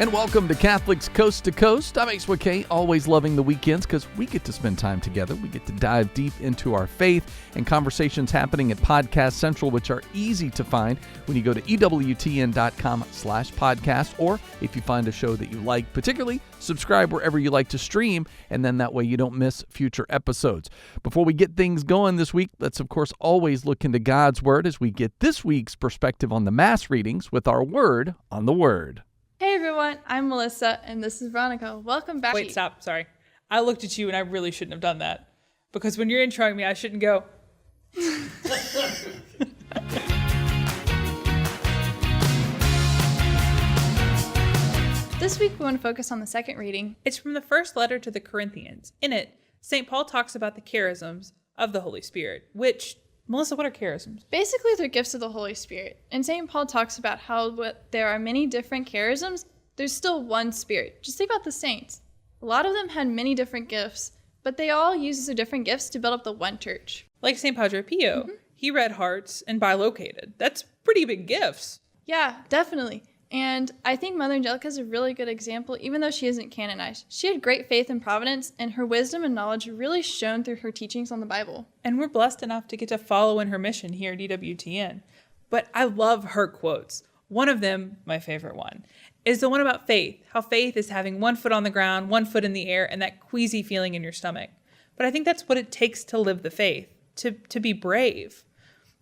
And welcome to Catholics Coast to Coast. I'm Ace McKay, always loving the weekends because we get to spend time together. We get to dive deep into our faith and conversations happening at Podcast Central, which are easy to find when you go to EWTN.com/podcast, or if you find a show that you like, particularly subscribe wherever you like to stream, and then that way you don't miss future episodes. Before we get things going this week, let's of course always look into God's Word as we get this week's perspective on the Mass readings with our Word on the Word. Hey everyone, I'm Melissa, and this is Veronica. Welcome back. Wait, stop, sorry. I looked at you and I really shouldn't have done that. Because when you're introing me, I shouldn't go. This week we want to focus on the second reading. It's from the first letter to the Corinthians. In it, St. Paul talks about the charisms of the Holy Spirit, which, Melissa, what are charisms? Basically, they're gifts of the Holy Spirit. And St. Paul talks about how there are many different charisms, there's still one Spirit. Just think about the saints. A lot of them had many different gifts, but they all used their different gifts to build up the one church. Like St. Padre Pio. Mm-hmm. He read hearts and bilocated. That's pretty big gifts. Yeah, definitely. And I think Mother Angelica is a really good example, even though she isn't canonized. She had great faith in providence, and her wisdom and knowledge really shone through her teachings on the Bible. And we're blessed enough to get to follow in her mission here at EWTN. But I love her quotes. One of them, my favorite one, is the one about faith. How faith is having one foot on the ground, one foot in the air, and that queasy feeling in your stomach. But I think that's what it takes to live the faith, to be brave.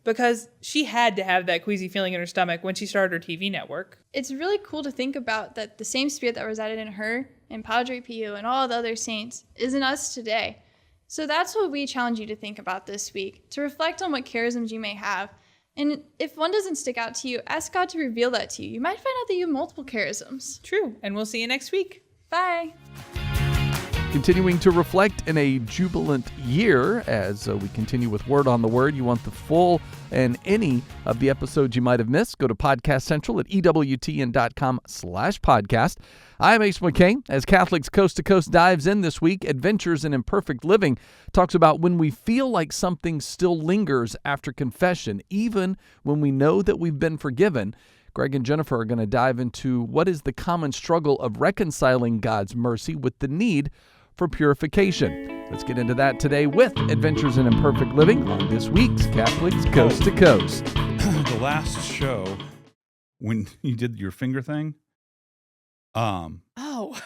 Because she had to have that queasy feeling in her stomach when she started her TV network. It's really cool to think about that the same spirit that resided in her and Padre Pio and all the other saints is in us today. So that's what we challenge you to think about this week, to reflect on what charisms you may have. And if one doesn't stick out to you, ask God to reveal that to you. You might find out that you have multiple charisms. True, and we'll see you next week. Bye. Continuing to reflect in a jubilant year as we continue with Word on the Word. You want the full and any of the episodes you might have missed, go to Podcast Central at EWTN.com/podcast. I'm Ace McKay. As Catholics Coast to Coast dives in this week, Adventures in Imperfect Living talks about when we feel like something still lingers after confession, even when we know that we've been forgiven. Greg and Jennifer are going to dive into what is the common struggle of reconciling God's mercy with the need for purification. Let's get into that today with Adventures in Imperfect Living on this week's Catholics Coast to Coast. The last show, when you did your finger thing, I was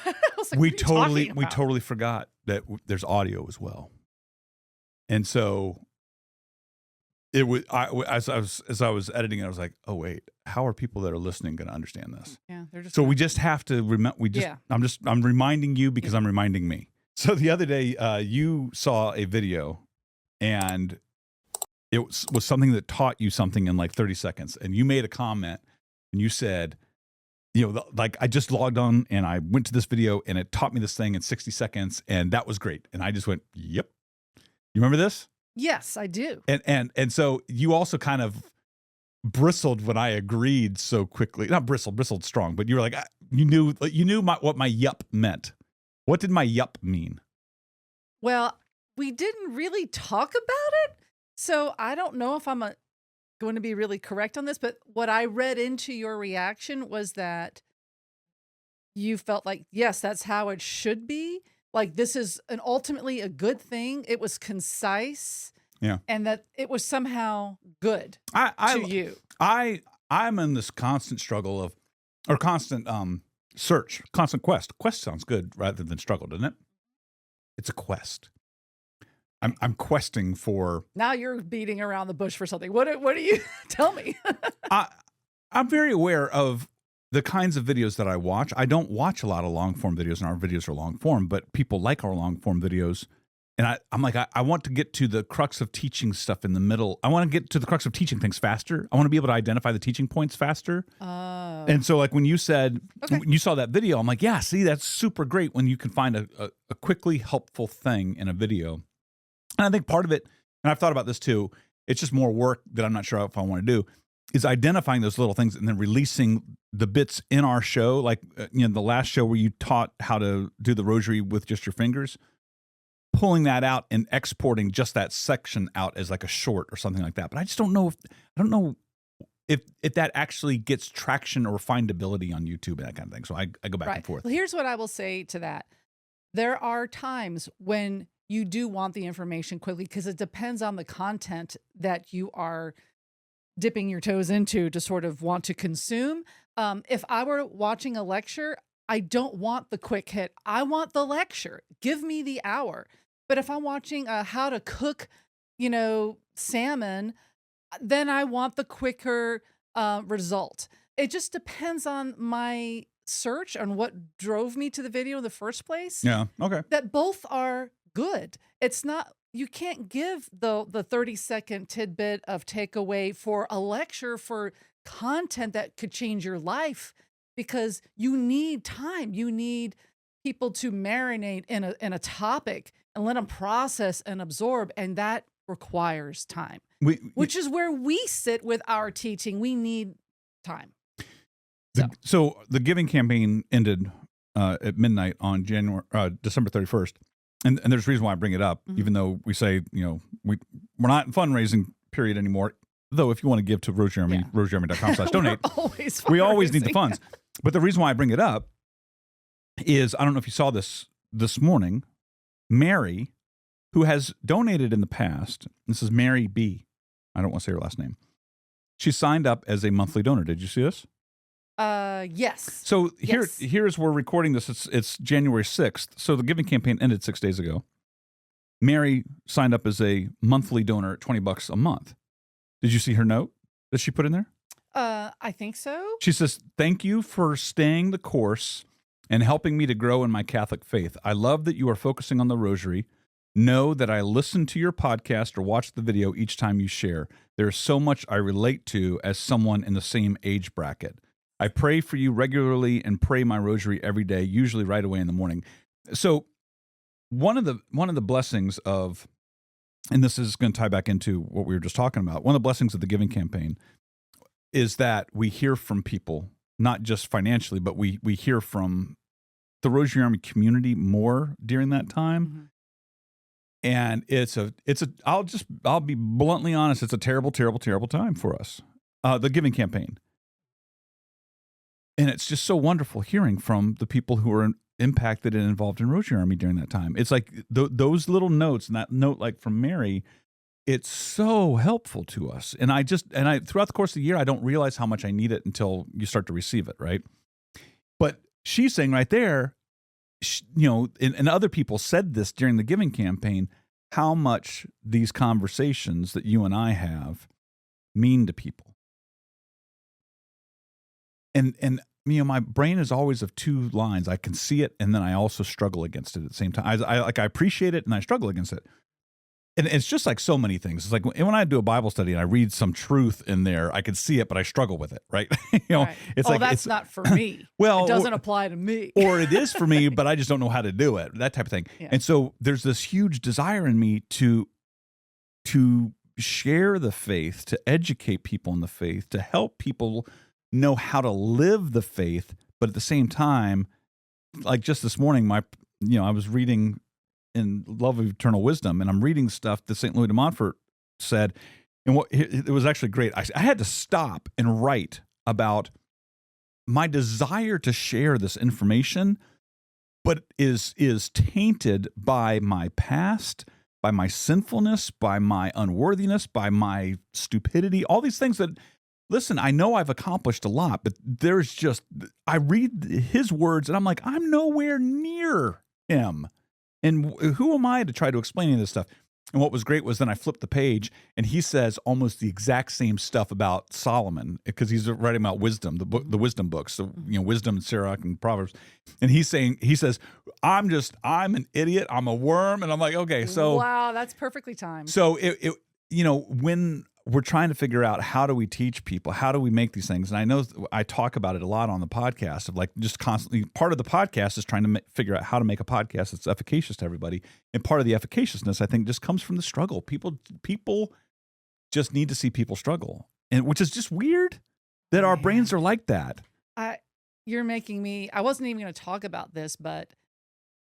like, we totally forgot that there's audio as well, and so it was. As I was editing it, I was like, oh wait, how are people that are listening going to understand this? Yeah, they're just. So we just have to remember. I'm reminding you because I'm reminding me. So the other day, you saw a video, and it was something that taught you something in like 30 seconds. And you made a comment, and you said, like I just logged on, and I went to this video, and it taught me this thing in 60 seconds, and that was great. And I just went, yep. You remember this? Yes, I do. And so you also kind of bristled when I agreed so quickly. Not bristled strong, but you were like, you knew what my yup meant. What did my yup mean? Well, we didn't really talk about it, so I don't know if I'm going to be really correct on this, but what I read into your reaction was that you felt like, yes, that's how it should be. Like, this is ultimately a good thing. It was concise. Yeah. And that it was somehow good to you. I'm in this constant struggle or constant search, constant quest. Quest sounds good rather than struggle, doesn't it? It's a quest. I'm questing for. Now you're beating around the bush for something. What do you tell me? I'm very aware of the kinds of videos that I watch. I don't watch a lot of long form videos, and our videos are long form, but people like our long form videos. And I'm like, I want to get to the crux of teaching stuff in the middle. I want to get to the crux of teaching things faster. I want to be able to identify the teaching points faster. And so like when you said, when you saw that video, I'm like, yeah, see, that's super great when you can find a quickly helpful thing in a video. And I think part of it, and I've thought about this too, it's just more work that I'm not sure if I want to do, is identifying those little things and then releasing the bits in our show. Like, the last show where you taught how to do the rosary with just your fingers. Pulling that out and exporting just that section out as like a short or something like that. But I just don't know if that actually gets traction or findability on YouTube and that kind of thing. So I go back and forth. Well, here's what I will say to that. There are times when you do want the information quickly because it depends on the content that you are dipping your toes into to sort of want to consume. If I were watching a lecture, I don't want the quick hit. I want the lecture. Give me the hour. But if I'm watching how to cook, salmon, then I want the quicker result. It just depends on my search on what drove me to the video in the first place. Yeah. Okay. That both are good. It's not, you can't give the 30-second tidbit of takeaway for a lecture for content that could change your life, because you need time. You need people to marinate in a topic and let them process and absorb. And that requires time, which is where we sit with our teaching. We need time. So the giving campaign ended at midnight on December 31st. And there's a reason why I bring it up, even though we say, we're not in fundraising period anymore. Though if you want to give to Rose Jeremy, rosejeremy.com/donate, we always need the funds. But the reason why I bring it up is, I don't know if you saw this morning, Mary, who has donated in the past, this is Mary B. I don't want to say her last name. She signed up as a monthly donor. Did you see this? Yes. So here's we're recording this. It's January 6th. So the giving campaign ended 6 days ago. Mary signed up as a monthly donor at $20 a month. Did you see her note that she put in there? I think so. She says, "Thank you for staying the course and helping me to grow in my Catholic faith. I love that you are focusing on the rosary. Know that I listen to your podcast or watch the video each time you share. There is so much I relate to as someone in the same age bracket. I pray for you regularly and pray my rosary every day, usually right away in the morning." So one of the blessings of, and this is going to tie back into what we were just talking about, one of the blessings of the giving campaign is that we hear from people, not just financially, but we hear from the Rosary Army community more during that time. And I'll be bluntly honest, it's a terrible, terrible, terrible time for us. The giving campaign. And it's just so wonderful hearing from the people who are impacted and involved in Rosary Army during that time. It's like those little notes, and that note like from Mary, it's so helpful to us. And I throughout the course of the year, I don't realize how much I need it until you start to receive it, right? But she's saying right there, and other people said this during the giving campaign, how much these conversations that you and I have mean to people. And my brain is always of two lines. I can see it, and then I also struggle against it at the same time. I appreciate it, and I struggle against it. And it's just like so many things. It's like when I do a Bible study and I read some truth in there, I can see it, but I struggle with it, right? Right. It's that's not for me. Well, it doesn't apply to me. Or it is for me, but I just don't know how to do it, that type of thing. Yeah. And so there's this huge desire in me to share the faith, to educate people in the faith, to help people know how to live the faith, but at the same time, like just this morning, I was reading in Love of Eternal Wisdom, and I'm reading stuff that St. Louis de Montfort said, and it was actually great. I had to stop and write about my desire to share this information, but is tainted by my past, by my sinfulness, by my unworthiness, by my stupidity, all these things that, listen, I know I've accomplished a lot, but I read his words and I'm like, I'm nowhere near him. And who am I to try to explain any of this stuff? And what was great was then I flipped the page and he says almost the exact same stuff about Solomon, because he's writing about wisdom, the wisdom books, so, wisdom and Sirach and Proverbs. And he says, I'm an idiot. I'm a worm. And I'm like, okay, so. Wow, that's perfectly timed. So when we're trying to figure out how do we teach people, how do we make these things? And I know I talk about it a lot on the podcast of like just constantly, part of the podcast is trying to figure out how to make a podcast that's efficacious to everybody. And part of the efficaciousness, I think, just comes from the struggle. People just need to see people struggle, and which is just weird that our brains are like that. You're making me, I wasn't even going to talk about this, but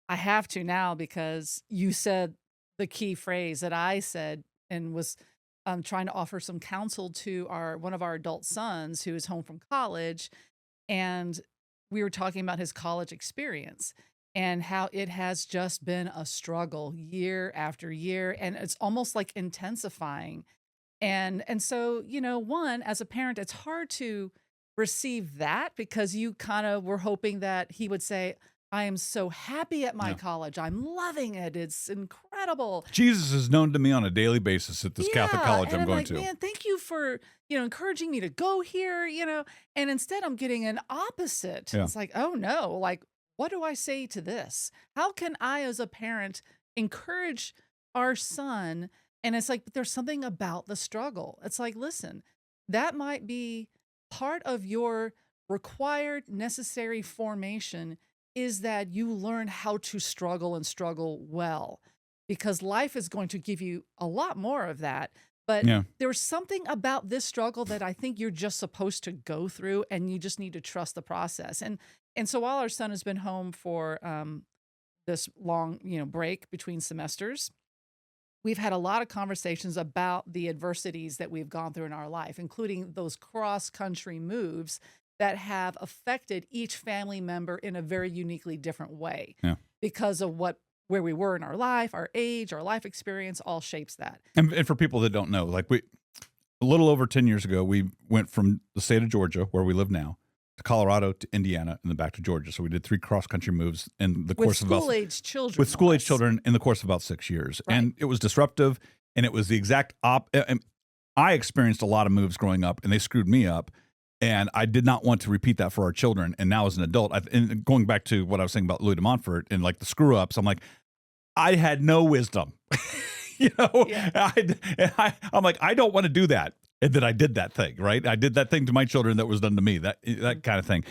I have to now because you said the key phrase that I said and was trying to offer some counsel to one of our adult sons who is home from college, and we were talking about his college experience and how it has just been a struggle year after year, and it's almost like intensifying. And so, one, as a parent, it's hard to receive that because you kind of were hoping that he would say, I am so happy at my college. I'm loving it. It's incredible. Jesus is known to me on a daily basis at this Catholic college and I'm going like, to. Man, thank you for, encouraging me to go here, and instead I'm getting an opposite. Yeah. It's like, oh no, like, what do I say to this? How can I, as a parent, encourage our son? And it's like, but there's something about the struggle. It's like, listen, that might be part of your required necessary formation is that you learn how to struggle and struggle well, because life is going to give you a lot more of that. But there's something about this struggle that I think you're just supposed to go through, and you just need to trust the process. And so while our son has been home for this long, break between semesters, we've had a lot of conversations about the adversities that we've gone through in our life, including those cross-country moves that have affected each family member in a very uniquely different way because of where we were in our life, our age, our life experience, all shapes that. And for people that don't know, like a little over 10 years ago, we went from the state of Georgia, where we live now, to Colorado, to Indiana, and then back to Georgia. So we did 3 cross-country moves in the course of school-age children. With school-age children in the course of about 6 years. Right. And it was disruptive, and it was the exact I experienced a lot of moves growing up, and they screwed me up. And I did not want to repeat that for our children. And now as an adult, and going back to what I was saying about Louis de Montfort and like the screw-ups, I'm like, I had no wisdom. Yeah. I'm like, I don't want to do that. And then I did that thing, right? I did that thing to my children that was done to me, that kind of thing.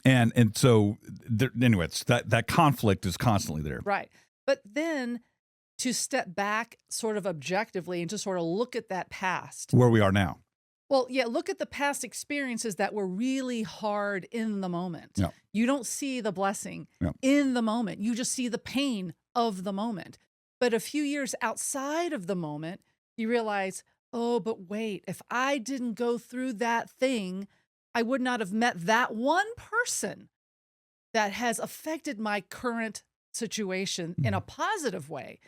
And so, anyway, it's that conflict is constantly there. Right. But then to step back sort of objectively and to sort of look at that past. Where we are now. Well, yeah, look at the past experiences that were really hard in the moment. Yeah. You don't see the blessing Yeah. in the moment. You just see the pain of the moment. But a few years outside of the moment, you realize, oh, but wait, if I didn't go through that thing, I would not have met that one person that has affected my current situation in a positive way.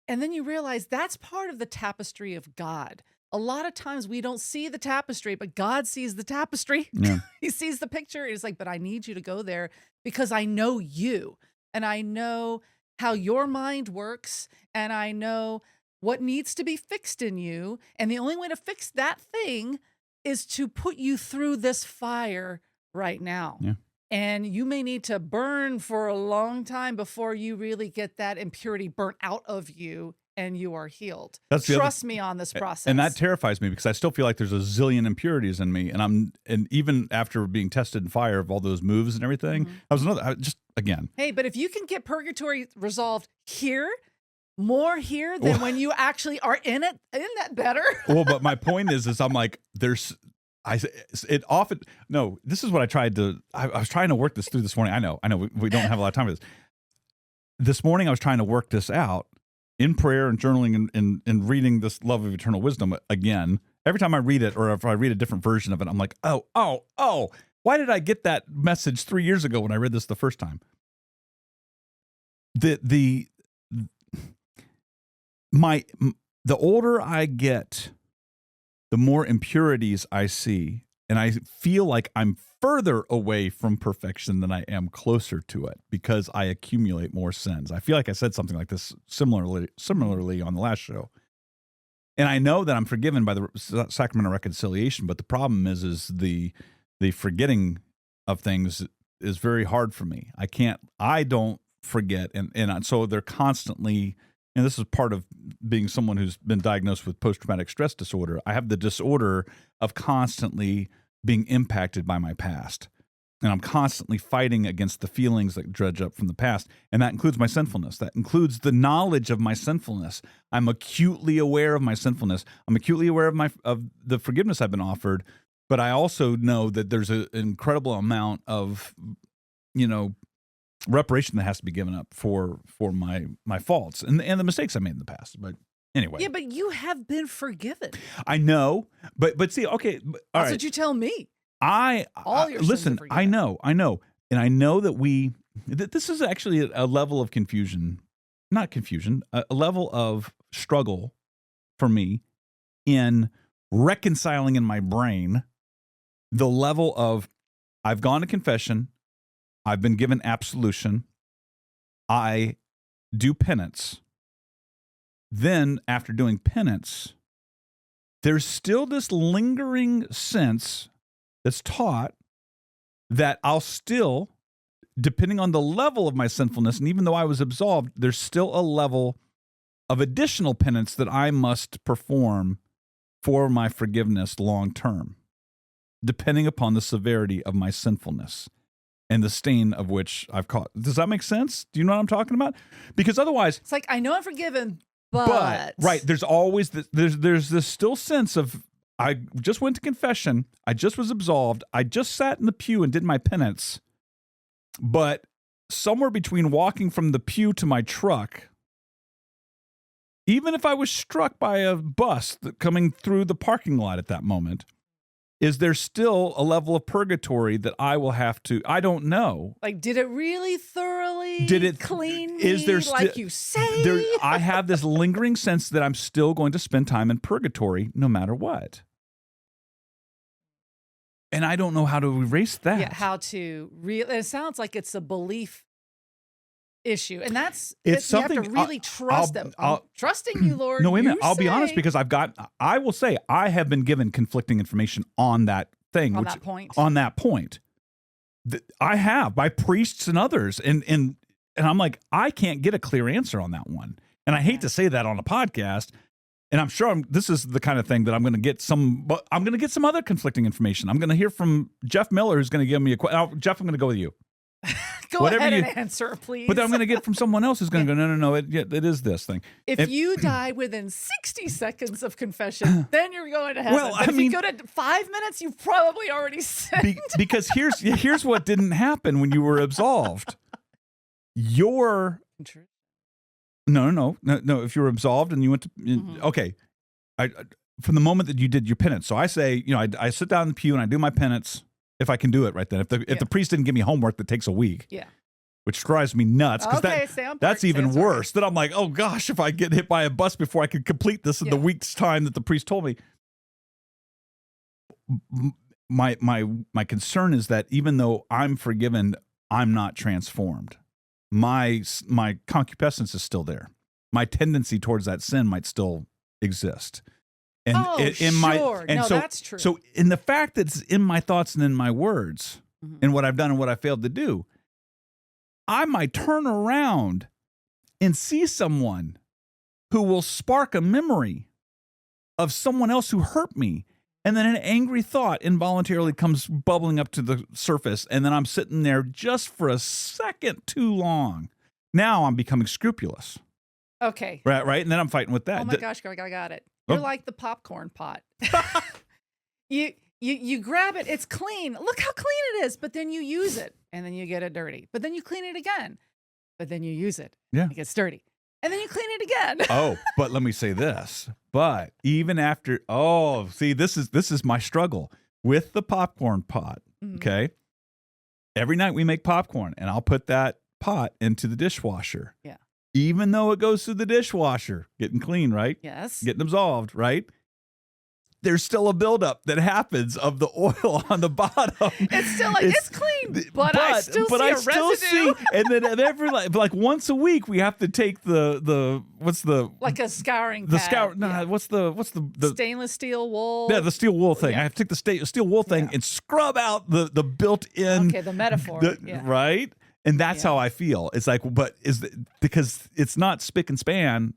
And then you realize that's part of the tapestry of God. A lot of times we don't see the tapestry, but God sees the tapestry. Yeah. He sees the picture. He's like, but I need you to go there because I know you, and I know how your mind works, and I know what needs to be fixed in you. And the only way to fix that thing is to put you through this fire right now. Yeah. And you may need to burn for a long time before you really get that impurity burnt out of you and you are healed. Trust me on this process. And that terrifies me because I still feel like there's a zillion impurities in me. And even after being tested in fire of all those moves and everything, again. Hey, but if you can get purgatory resolved here, more here than when you actually are in it, isn't that better? Well, but my point is I'm like, this is what I tried to, I was trying to work this through this morning. I know we don't have a lot of time for this. This morning I was trying to work this out in prayer and journaling and reading this Love of Eternal Wisdom again. Every time I read it, or if I read a different version of it, I'm like, oh, why did I get that message 3 years ago when I read this the first time? The older I get, the more impurities I see, and I feel like I'm further away from perfection than I am closer to it because I accumulate more sins. I feel like I said something like this similarly on the last show. And I know that I'm forgiven by the sacrament of reconciliation, but the problem is the forgetting of things is very hard for me. I don't forget. And so they're constantly, and this is part of being someone who's been diagnosed with post-traumatic stress disorder. I have the disorder of constantly being impacted by my past. And I'm constantly fighting against the feelings that dredge up from the past. And that includes my sinfulness. That includes the knowledge of my sinfulness. I'm acutely aware of my sinfulness. I'm acutely aware of the forgiveness I've been offered. But I also know that there's an incredible amount of, reparation that has to be given up for my faults and the mistakes I made in the past. But Anyway. Yeah, but you have been forgiven. I know, but see, okay, all That's right. what you tell me. All your sins are listen. I forgiven. know, and I know that this is actually a level of confusion, not confusion, a level of struggle for me in reconciling in my brain the level of I've gone to confession, I've been given absolution, I do penance. Then, after doing penance, there's still this lingering sense that's taught that I'll still, depending on the level of my sinfulness, and even though I was absolved, there's still a level of additional penance that I must perform for my forgiveness long term, depending upon the severity of my sinfulness and the stain of which I've caught. Does that make sense? Do you know what I'm talking about? Because otherwise, It's like, I know I'm forgiven, but right, there's always there's this still sense of I just went to confession, I just was absolved, I just sat in the pew and did my penance, but somewhere between walking from the pew to my truck, even if I was struck by a bus coming through the parking lot at that moment, is there still a level of purgatory that I will have to? I don't know. like, did it really thoroughly clean me is there like you say? I have this lingering sense that I'm still going to spend time in purgatory no matter what. And I don't know how to erase that. Yeah, how to it sounds like it's a belief issue, and that's It's something you have to really trust them. I'm I'll- trusting you, Lord. No, wait a minute. You I'll be honest say. because I will say I have been given conflicting information on that thing. On that point. On that point. I have by priests and others. And I'm like, I can't get a clear answer on that one. And I hate to say that on a podcast. And I'm sure this is the kind of thing that I'm going to get some other conflicting information. I'm going to hear from Jeff Miller, who's going to give me a question. Jeff, I'm going to go with you. Go whatever ahead you- and answer, please. But then I'm going to get from someone else who's going to go, no, it is this thing. if you die within 60 seconds of confession, then you're going to heaven. Well, But I if mean- you go to 5 minutes, you've probably already said. Because here's what didn't happen when you were absolved. No. If you were absolved and you went to okay, from the moment that you did your penance. So I say, I sit down in the pew and I do my penance if I can do it right then. If the priest didn't give me homework that takes a week, Yeah. which drives me nuts because Okay, stay on that's point, even stay on worse. Then I'm like, oh gosh, if I get hit by a bus before I can complete this in the week's time that the priest told me. My concern is that even though I'm forgiven, I'm not transformed. My concupiscence is still there. My tendency towards that sin might still exist. And sure. No, so, that's true. So in the fact that it's in my thoughts and in my words and what I've done and what I failed to do, I might turn around and see someone who will spark a memory of someone else who hurt me. And then an angry thought involuntarily comes bubbling up to the surface. And then I'm sitting there just for a second too long. Now I'm becoming scrupulous. Okay. Right. And then I'm fighting with that. Oh my gosh, Greg, I got it. You're like the popcorn pot. You grab it, it's clean. Look how clean it is. But then you use it and then you get it dirty. But then you clean it again. But then you use it. Yeah. It gets dirty. And then you clean it again. Oh, but let me say this. But even after, this is my struggle with the popcorn pot. Okay. Every night we make popcorn and I'll put that pot into the dishwasher. Yeah. Even though it goes through the dishwasher, getting clean, right? Yes. Getting absolved, right? There's still a buildup that happens of the oil on the bottom. It's still like, it's clean, but I still see a residue. And then every like once a week we have to take the what's the like a scouring the pad. scour no Yeah. what's the Stainless steel wool. yeah, the steel wool thing. Yeah. I have to take the steel wool thing and scrub out the built-in Okay, the metaphor. right? And that's how I feel. It's like, but because it's not spick and span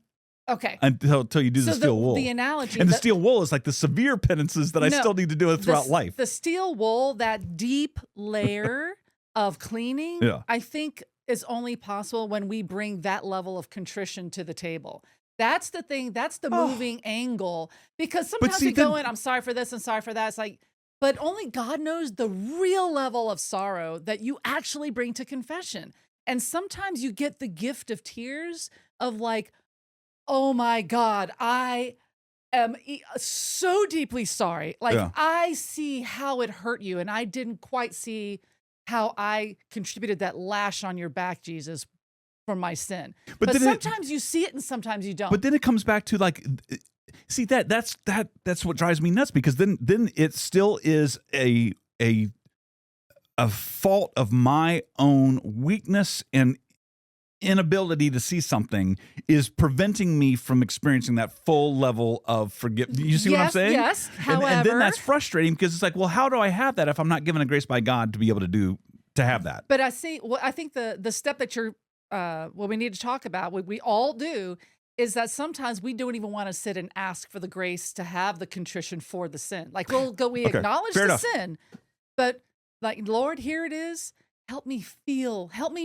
Okay. until you do the steel wool. The analogy. And the steel wool is like the severe penances that I still need to do throughout life. The steel wool, that deep layer of cleaning, I think is only possible when we bring that level of contrition to the table. That's the thing. That's the moving angle. Because sometimes we go in, I'm sorry for this and sorry for that. It's like, but only God knows the real level of sorrow that you actually bring to confession. And sometimes you get the gift of tears of like, oh my God, I am so deeply sorry. Like, Yeah. I see how it hurt you, and I didn't quite see how I contributed that lash on your back, Jesus, for my sin. But then sometimes you see it and sometimes you don't. But then it comes back to like, see that's what drives me nuts, because then it still is a fault of my own weakness and inability to see something is preventing me from experiencing that full level of forgiveness. You see what I'm saying? Yes. And then However, that's frustrating, because it's like, well, how do I have that if I'm not given a grace by God to be able to have that? but I think the step that you're what we need to talk about, what we all do, is that sometimes we don't even want to sit and ask for the grace to have the contrition for the sin. Like we Okay, acknowledge fair the enough. sin, but like, Lord, here it is. Help me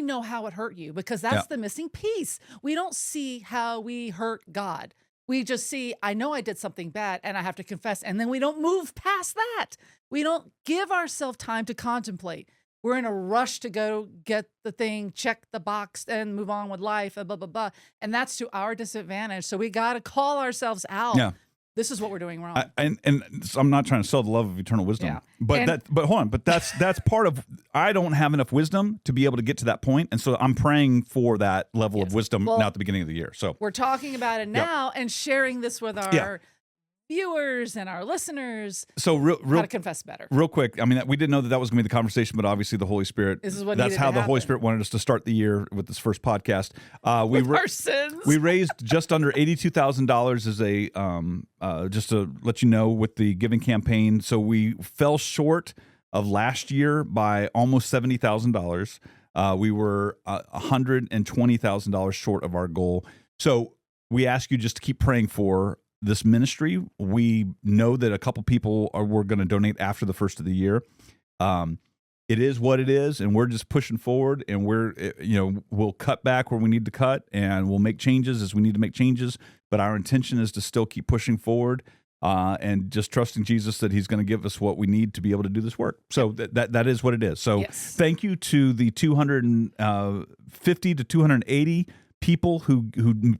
know how it hurt you, because that's the missing piece. We don't see how we hurt God. We just see, I know I did something bad and I have to confess. And then we don't move past that. We don't give ourselves time to contemplate. We're in a rush to go get the thing, check the box, and move on with life, and blah, blah, blah. And that's to our disadvantage. So we got to call ourselves out. Yeah. This is what we're doing wrong. And so I'm not trying to sell the love of eternal wisdom, Yeah. but hold on, but that's part of, I don't have enough wisdom to be able to get to that point, and so I'm praying for that level of wisdom now at the beginning of the year. So we're talking about it now and sharing this with our viewers and our listeners. So how to confess better. Real quick, I mean, we didn't know that was going to be the conversation, but obviously the Holy Spirit. This is what that's needed how to the Holy happen. Spirit wanted us to start the year with this first podcast. Our sins. We raised just under $82,000 as a just to let you know, with the giving campaign. So we fell short of last year by almost $70,000. We were $120,000 short of our goal. So we ask you just to keep praying for this ministry. We know that a couple people were going to donate after the first of the year. It is what it is, and we're just pushing forward, and we'll cut back where we need to cut, and we'll make changes as we need to make changes. But our intention is to still keep pushing forward, and just trusting Jesus that he's going to give us what we need to be able to do this work. So that is what it is. So Thank you to the 250 to 280 people who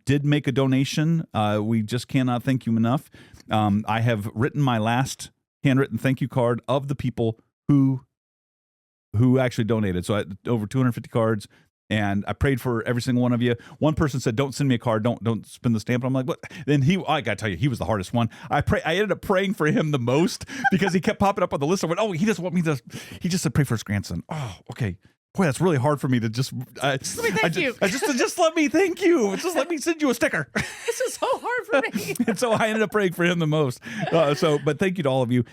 did make a donation. We just cannot thank you enough. I have written my last handwritten thank you card of the people who actually donated. So over 250 cards, and I prayed for every single one of you. One person said, "Don't send me a card. Don't spin the stamp." I'm like, "What?" Then I got to tell you, he was the hardest one. I ended up praying for him the most because he kept popping up on the list. I went, "Oh, he doesn't want me to." He just said, "Pray for his grandson." Oh, okay. Boy, that's really hard for me to just. Just let me thank you. Just let me thank you. Just let me send you a sticker. This is so hard for me. And so I ended up praying for him the most. But thank you to all of you.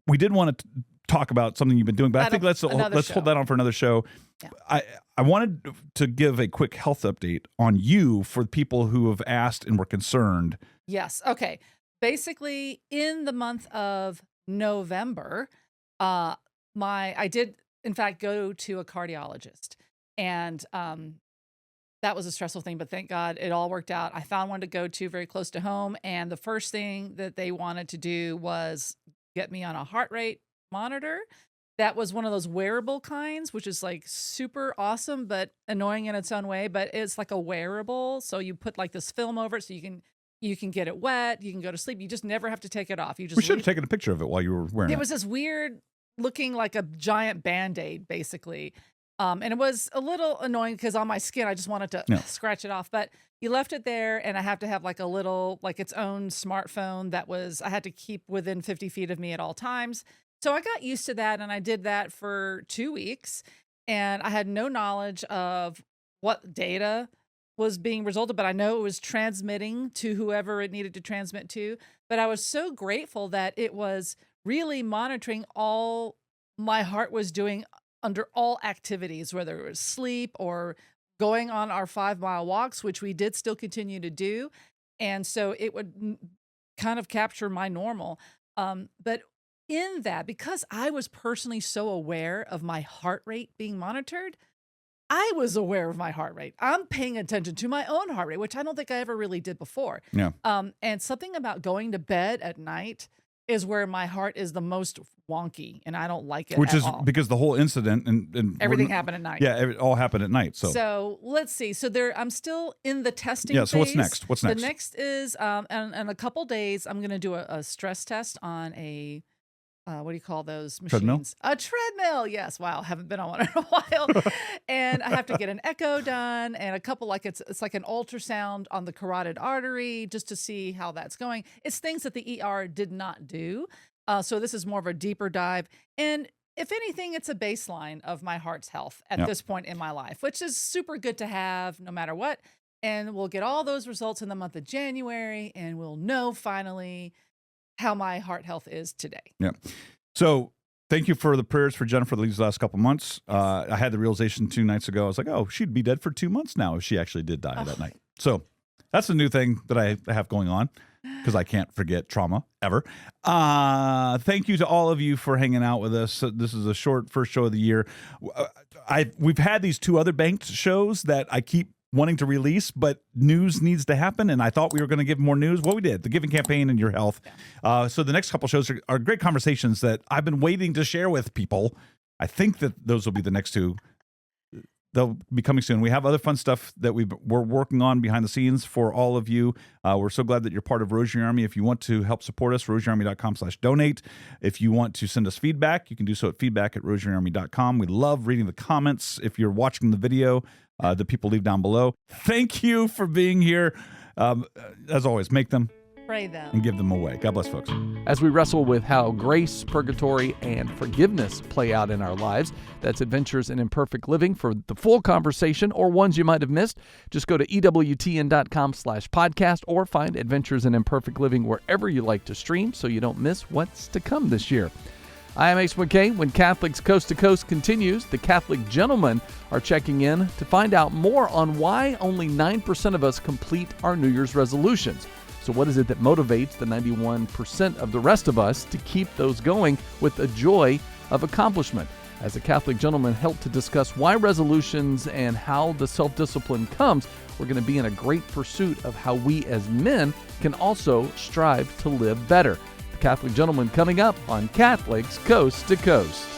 We did want to talk about something you've been doing, but I think let's hold that on for another show. Yeah. I wanted to give a quick health update on you for people who have asked and were concerned. Yes. Okay. Basically, in the month of November, I did, in fact, go to a cardiologist, and that was a stressful thing, but thank God it all worked out. I found one to go to very close to home, and the first thing that they wanted to do was get me on a heart rate monitor. That was one of those wearable kinds, which is like super awesome, but annoying in its own way. But it's like a wearable. So you put like this film over it so you can get it wet. You can go to sleep. You just never have to take it off. We should have taken a picture of it while you were wearing it. It was this weird looking like a giant Band-Aid, basically. And it was a little annoying because on my skin, I just wanted to scratch it off. But you left it there, and I have to have like a little, like its own smartphone I had to keep within 50 feet of me at all times. So I got used to that, and I did that for 2 weeks, and I had no knowledge of what data was being resulted, but I know it was transmitting to whoever it needed to transmit to. But I was so grateful that it was really monitoring all my heart was doing under all activities, whether it was sleep or going on our 5-mile walks, which we did still continue to do. And so it would kind of capture my normal. But in that, because I was personally so aware of my heart rate being monitored, I was aware of my heart rate. I'm paying attention to my own heart rate, which I don't think I ever really did before. Yeah. And something about going to bed at night is where my heart is the most wonky, and I don't like it Which at is all. because the whole incident and Everything happened at night. Yeah, it all happened at night. So let's see. So I'm still in the testing Yeah, so what's phase. next? What's next? The next is, in a couple days, I'm going to do a stress test on a, what do you call those machines? Treadmill? A treadmill. Yes. Wow. Haven't been on one in a while. And I have to get an echo done and a couple, like it's like an ultrasound on the carotid artery just to see how that's going. It's things that the ER did not do. So this is more of a deeper dive. And if anything, it's a baseline of my heart's health at this point in my life, which is super good to have no matter what. And we'll get all those results in the month of January, and we'll know finally how my heart health is today. Yeah. So thank you for the prayers for Jennifer these last couple months. I had the realization 2 nights ago. I was like, oh, she'd be dead for 2 months now if she actually did die that night. So that's a new thing that I have going on because I can't forget trauma ever. Thank you to all of you for hanging out with us. This is a short first show of the year. We've had these 2 other banked shows that I keep wanting to release, but news needs to happen, and I thought we were going to give more news. Well, we did, the Giving Campaign and Your Health. So the next couple shows are great conversations that I've been waiting to share with people. I think that those will be the next 2. They'll be coming soon. We have other fun stuff that we're working on behind the scenes for all of you. We're so glad that you're part of Rosary Army. If you want to help support us, rosaryarmy.com/donate. If you want to send us feedback, you can do so at feedback@rosaryarmy.com. We love reading the comments. If you're watching the video, the people leave down below. Thank you for being here. As always, make them, Pray them, and give them away. God bless, folks. As we wrestle with how grace, purgatory, and forgiveness play out in our lives, that's Adventures in Imperfect Living. For the full conversation or ones you might have missed, just go to EWTN.com/podcast or find Adventures in Imperfect Living wherever you like to stream so you don't miss what's to come this year. I am Ace McKay. When Catholics Coast to Coast continues, the Catholic gentlemen are checking in to find out more on why only 9% of us complete our New Year's resolutions. So what is it that motivates the 91% of the rest of us to keep those going with the joy of accomplishment? As a Catholic gentleman helped to discuss why resolutions and how the self-discipline comes, we're going to be in a great pursuit of how we as men can also strive to live better. The Catholic gentleman coming up on Catholics Coast to Coast.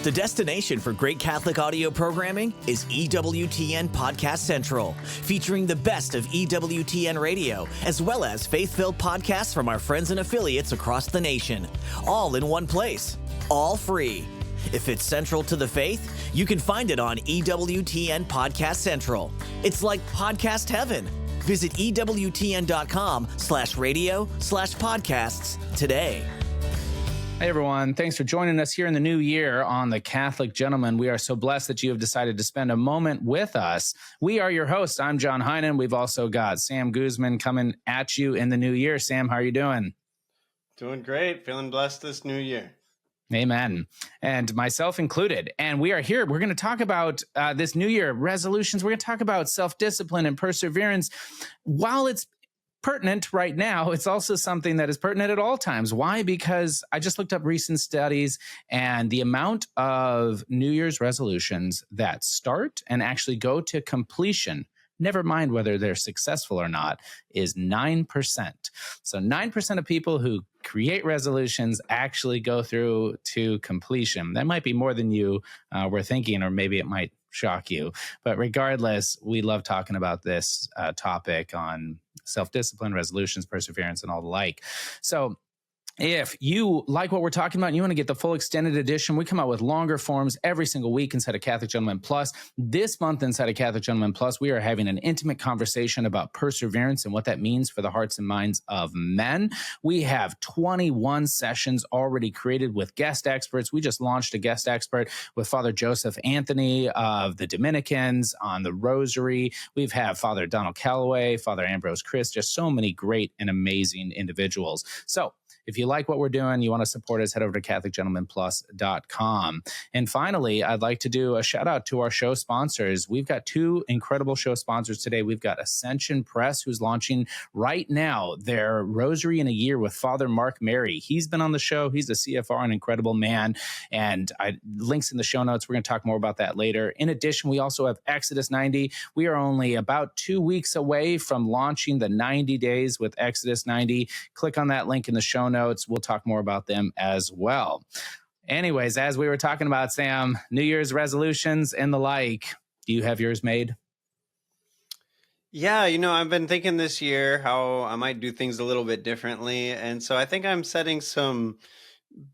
The destination for great Catholic audio programming is EWTN Podcast Central, featuring the best of EWTN radio, as well as faith-filled podcasts from our friends and affiliates across the nation, all in one place, all free. If it's central to the faith, you can find it on EWTN Podcast Central. It's like podcast heaven. Visit EWTN.com/radio/podcasts today. Hey everyone, thanks for joining us here in the new year on The Catholic Gentleman. We are so blessed that you have decided to spend a moment with us. We are your hosts. I'm John Heinen. We've also got Sam Guzman coming at you in the new year. Sam, how are you doing? Doing great. Feeling blessed this new year. Amen. And myself included. And we are here. We're going to talk about this new year resolutions. We're going to talk about self-discipline and perseverance. While it's pertinent right now, it's also something that is pertinent at all times. Why? Because I just looked up recent studies, and the amount of New Year's resolutions that start and actually go to completion, never mind whether they're successful or not, is 9%. So 9% of people who create resolutions actually go through to completion. That might be more than you were thinking, or maybe it might shock you. But regardless, we love talking about this topic on self-discipline, resolutions, perseverance, and all the like. So if you like what we're talking about and you want to get the full extended edition, we come out with longer forms every single week inside of Catholic Gentleman Plus. This month inside of Catholic Gentleman Plus, we are having an intimate conversation about perseverance and what that means for the hearts and minds of men. We have 21 sessions already created with guest experts. We just launched a guest expert with Father Joseph Anthony of the Dominicans on the Rosary. We've had Father Donald Calloway, Father Ambrose Chris, just so many great and amazing individuals. So if you like what we're doing, you want to support us, head over to CatholicGentlemanPlus.com. And finally, I'd like to do a shout out to our show sponsors. We've got two incredible show sponsors today. We've got Ascension Press, who's launching right now their Rosary in a Year with Father Mark Mary. He's been on the show. He's a CFR, an incredible man. And links in the show notes. We're going to talk more about that later. In addition, we also have Exodus 90. We are only about 2 weeks away from launching the 90 days with Exodus 90. Click on that link in the show notes. We'll talk more about them as well. Anyways, as we were talking about, Sam, New Year's resolutions and the like, do you have yours made? Yeah, I've been thinking this year how I might do things a little bit differently. And so I think I'm setting some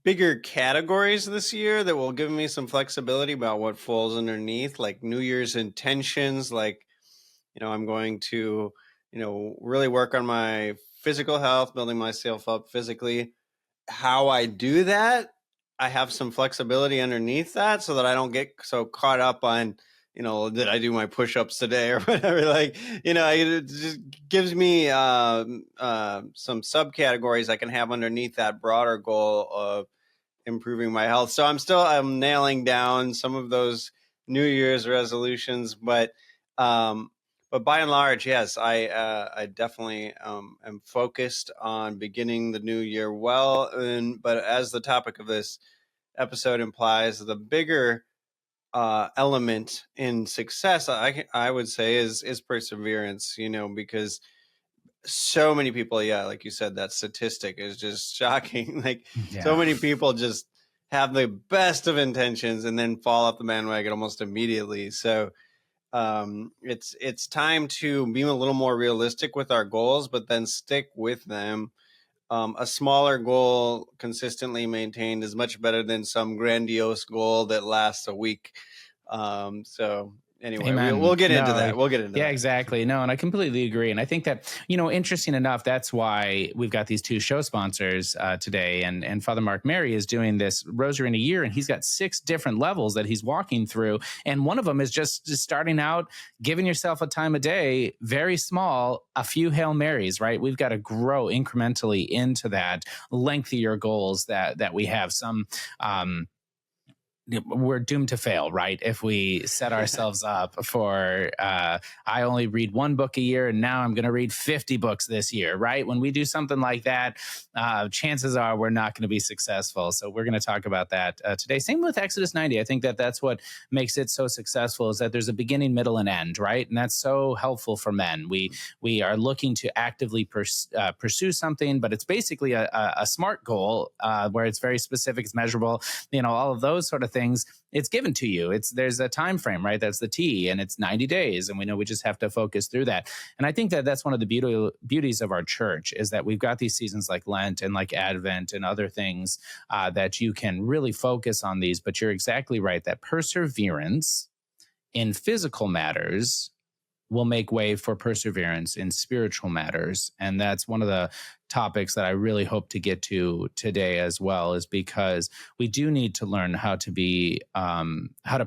bigger categories this year that will give me some flexibility about what falls underneath, like New Year's intentions. Like, I'm going to, really work on my physical health, building myself up physically. How I do that, I have some flexibility underneath that so that I don't get so caught up on, did I do my push-ups today or whatever? Like, it just gives me some subcategories I can have underneath that broader goal of improving my health. So I'm nailing down some of those New Year's resolutions, but by and large, yes, I definitely am focused on beginning the new year well. But as the topic of this episode implies, the bigger element in success, I would say, is perseverance. Because so many people, like you said, that statistic is just shocking. Like so many people just have the best of intentions and then fall off the bandwagon almost immediately. So it's time to be a little more realistic with our goals, but then stick with them. A smaller goal consistently maintained is much better than some grandiose goal that lasts a week. So anyway, we'll get into that. We'll get into that. Yeah, exactly. No, and I completely agree. And I think that, interesting enough, that's why we've got these two show sponsors today. And Father Mark Mary is doing this Rosary in a Year, and he's got 6 different levels that he's walking through. And one of them is just starting out, giving yourself a time a day, very small, a few Hail Marys, right? We've got to grow incrementally into that, lengthier goals that we have. Some, we're doomed to fail, right? If we set ourselves up for, I only read 1 book a year, and now I'm going to read 50 books this year, right? When we do something like that, chances are we're not going to be successful. So we're going to talk about that today. Same with Exodus 90. I think that's what makes it so successful, is that there's a beginning, middle, and end, right? And that's so helpful for men. We are looking to actively pursue something, but it's basically a SMART goal where it's very specific, it's measurable, all of those sort of things. It's given to you. There's a time frame, right? That's the T, and it's 90 days. And we know we just have to focus through that. And I think that's one of the beauties of our church, is that we've got these seasons like Lent and like Advent and other things that you can really focus on these. But you're exactly right, that perseverance in physical matters will make way for perseverance in spiritual matters. And that's one of the topics that I really hope to get to today as well, is because we do need to learn how to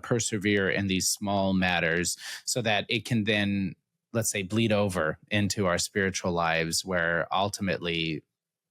persevere in these small matters so that it can then, let's say, bleed over into our spiritual lives, where ultimately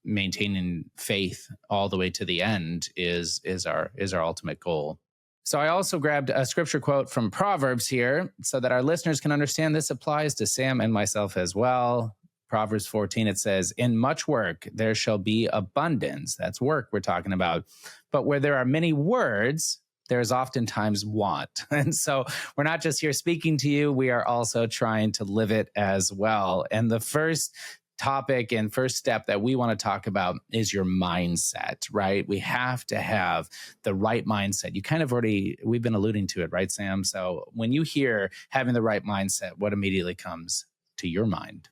maintaining faith all the way to the end is our ultimate goal. So I also grabbed a scripture quote from Proverbs here so that our listeners can understand this applies to Sam and myself as well. Proverbs 14, it says, "In much work there shall be abundance." That's work we're talking about. "But where there are many words, there's oftentimes want." And so we're not just here speaking to you, we are also trying to live it as well. And the first topic and first step that we want to talk about is your mindset, right? We have to have the right mindset. You kind of we've been alluding to it, right, Sam? So when you hear having the right mindset, what immediately comes to your mind?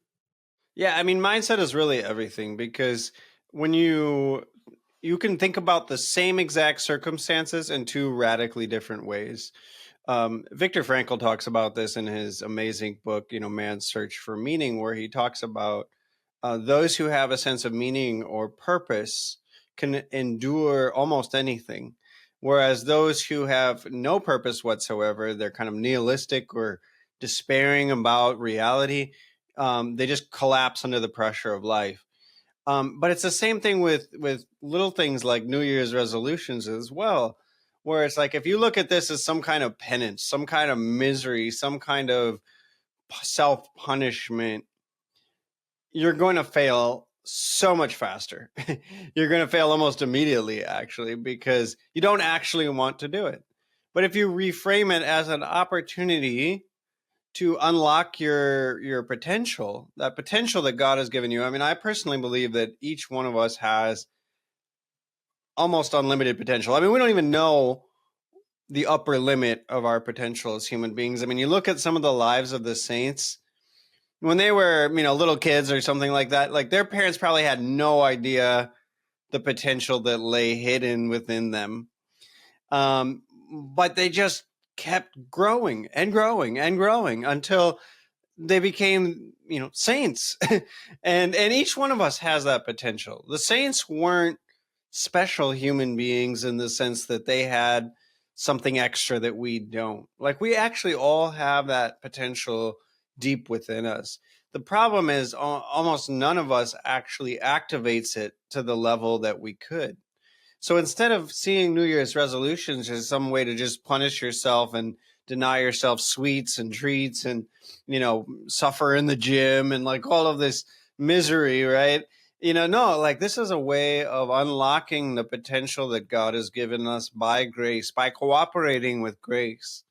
Yeah, I mean, mindset is really everything, because when you can think about the same exact circumstances in 2 radically different ways. Viktor Frankl talks about this in his amazing book, Man's Search for Meaning, where he talks about those who have a sense of meaning or purpose can endure almost anything, whereas those who have no purpose whatsoever, they're kind of nihilistic or despairing about reality, they just collapse under the pressure of life. But it's the same thing with little things like New Year's resolutions as well, where it's like if you look at this as some kind of penance, some kind of misery, some kind of self punishment, you're going to fail so much faster. You're going to fail almost immediately, actually, because you don't actually want to do it. But if you reframe it as an opportunity to unlock your potential, that potential that God has given you. I mean, I personally believe that each one of us has almost unlimited potential. I mean, we don't even know the upper limit of our potential as human beings. I mean, you look at some of the lives of the saints when they were, little kids or something like that, like their parents probably had no idea the potential that lay hidden within them. But they just kept growing and growing and growing until they became, saints. and each one of us has that potential. The saints weren't special human beings in the sense that they had something extra that we don't. Like, we actually all have that potential deep within us. The problem is almost none of us actually activates it to the level that we could. So instead of seeing New Year's resolutions as some way to just punish yourself and deny yourself sweets and treats and, suffer in the gym and like all of this misery, right? No, like this is a way of unlocking the potential that God has given us by grace, by cooperating with grace.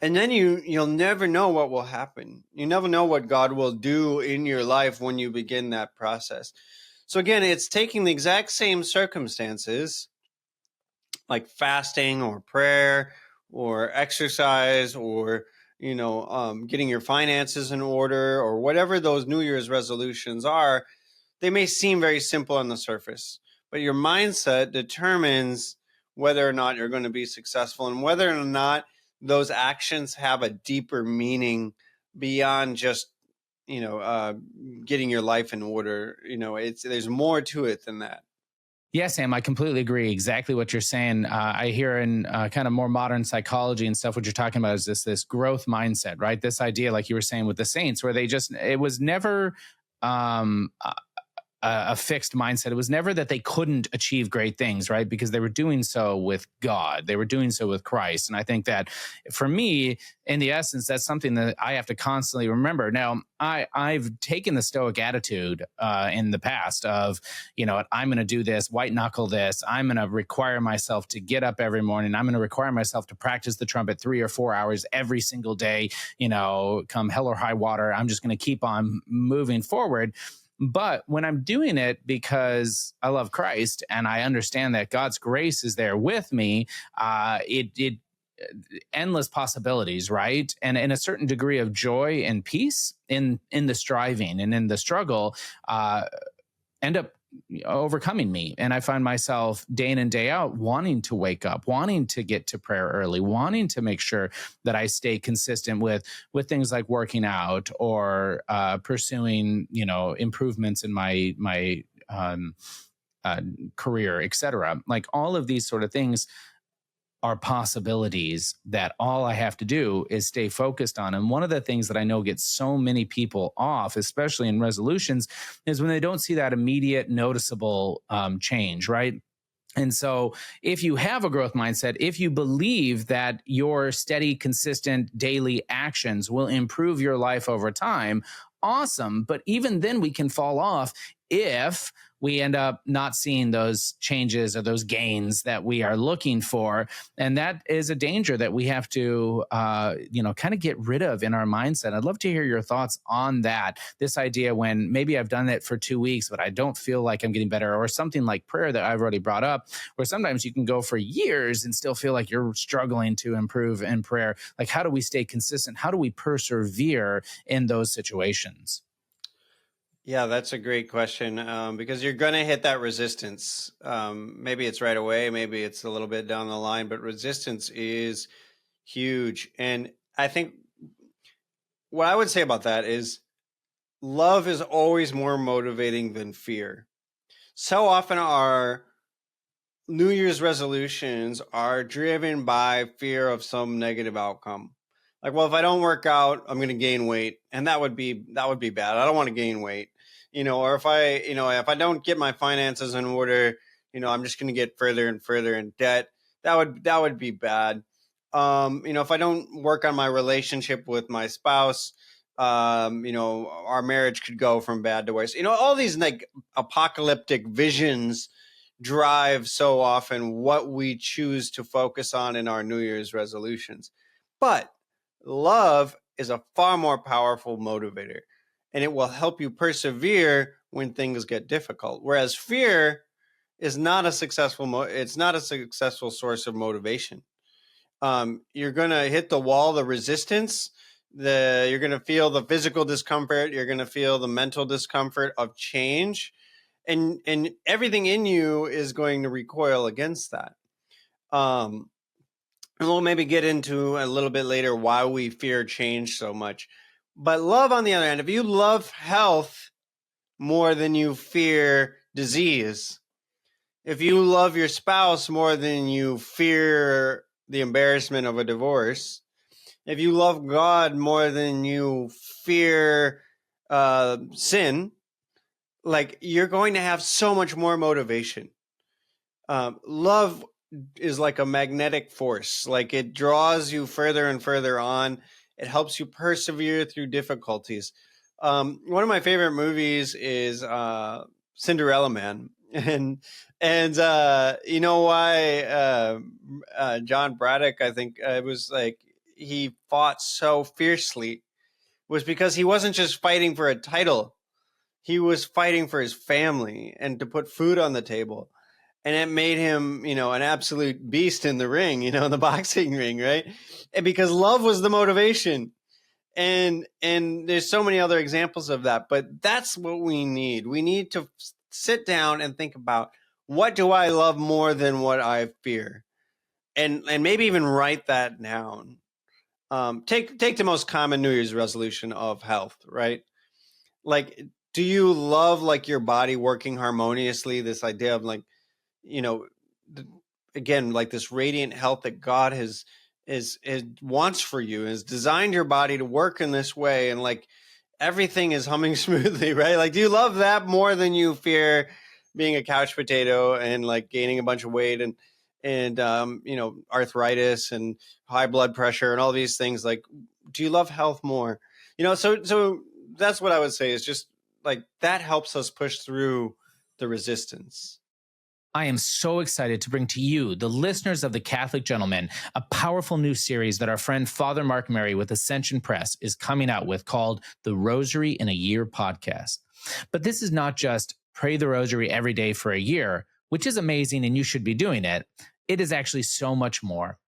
And then you'll never know what will happen. You never know what God will do in your life when you begin that process. So again, it's taking the exact same circumstances, like fasting or prayer or exercise or, getting your finances in order or whatever those New Year's resolutions are. They may seem very simple on the surface, but your mindset determines whether or not you're going to be successful and whether or not those actions have a deeper meaning beyond just, getting your life in order. There's more to it than that. Yeah, Sam, I completely agree. Exactly what you're saying. I hear in kind of more modern psychology and stuff, what you're talking about is this growth mindset, right? This idea, like you were saying with the saints, where it was never a fixed mindset. It was never that they couldn't achieve great things, right? Because they were doing so with God. They were doing so with Christ. And I think that for me, in the essence, that's something that I have to constantly remember. Now, I've taken the Stoic attitude in the past of, I'm going to do this, white knuckle this. I'm going to require myself to get up every morning. I'm going to require myself to practice the trumpet 3 or 4 hours every single day, come hell or high water. I'm just going to keep on moving forward. But when I'm doing it because I love Christ and I understand that God's grace is there with me, it endless possibilities, right? And a certain degree of joy and peace in the striving and in the struggle end up overcoming me. And I find myself day in and day out wanting to wake up, wanting to get to prayer early, wanting to make sure that I stay consistent with things like working out or pursuing, improvements in my career, etc. Like all of these sort of things are possibilities that all I have to do is stay focused on. And one of the things that I know gets so many people off, especially in resolutions, is when they don't see that immediate noticeable change, right? And so if you have a growth mindset, if you believe that your steady, consistent daily actions will improve your life over time, awesome. But even then we can fall off if we end up not seeing those changes or those gains that we are looking for. And that is a danger that we have to, kind of get rid of in our mindset. I'd love to hear your thoughts on that. This idea when maybe I've done it for 2 weeks, but I don't feel like I'm getting better, or something like prayer that I've already brought up, where sometimes you can go for years and still feel like you're struggling to improve in prayer. Like, how do we stay consistent? How do we persevere in those situations? Yeah, that's a great question because you're going to hit that resistance. Maybe it's right away, maybe it's a little bit down the line, but resistance is huge. And I think what I would say about that is love is always more motivating than fear. So often our New Year's resolutions are driven by fear of some negative outcome. Like, well, if I don't work out, I'm going to gain weight, and that would be bad. I don't want to gain weight. or if I don't get my finances in order, I'm just going to get further and further in debt. That would be bad. If I don't work on my relationship with my spouse, our marriage could go from bad to worse. All these like apocalyptic visions drive so often what we choose to focus on in our New Year's resolutions. But love is a far more powerful motivator, and it will help you persevere when things get difficult. Whereas fear is not a successful it's not a successful source of motivation. You're going to hit the wall, the resistance, you're going to feel the physical discomfort. You're going to feel the mental discomfort of change, and everything in you is going to recoil against that. And we'll maybe get into a little bit later why we fear change so much. But love, on the other hand, if you love health more than you fear disease, if you love your spouse more than you fear the embarrassment of a divorce, if you love God more than you fear sin, like, you're going to have so much more motivation. Love is like a magnetic force. Like, it draws you further and further on. It helps you persevere through difficulties. One of my favorite movies is Cinderella Man. And you know why John Braddock, I think it was like, he fought so fiercely, was because he wasn't just fighting for a title. He was fighting for his family and to put food on the table. And it made him, an absolute beast in the ring, in the boxing ring, right? And because love was the motivation. And there's so many other examples of that, but that's what we need. We need to sit down and think about, what do I love more than what I fear? And maybe even write that down. Take the most common New Year's resolution of health, right? Like, do you love like your body working harmoniously? This idea of like, again, like this radiant health that God has wants for you, has designed your body to work in this way, and like everything is humming smoothly, right? Like, do you love that more than you fear being a couch potato and like gaining a bunch of weight and arthritis and high blood pressure and all these things? Like, do you love health more? So that's what I would say, is just like, that helps us push through the resistance. I am so excited to bring to you, the listeners of The Catholic Gentleman, a powerful new series that our friend Father Mark Mary with Ascension Press is coming out with, called The Rosary in a Year podcast. But this is not just pray the rosary every day for a year, which is amazing and you should be doing it. It is actually so much more.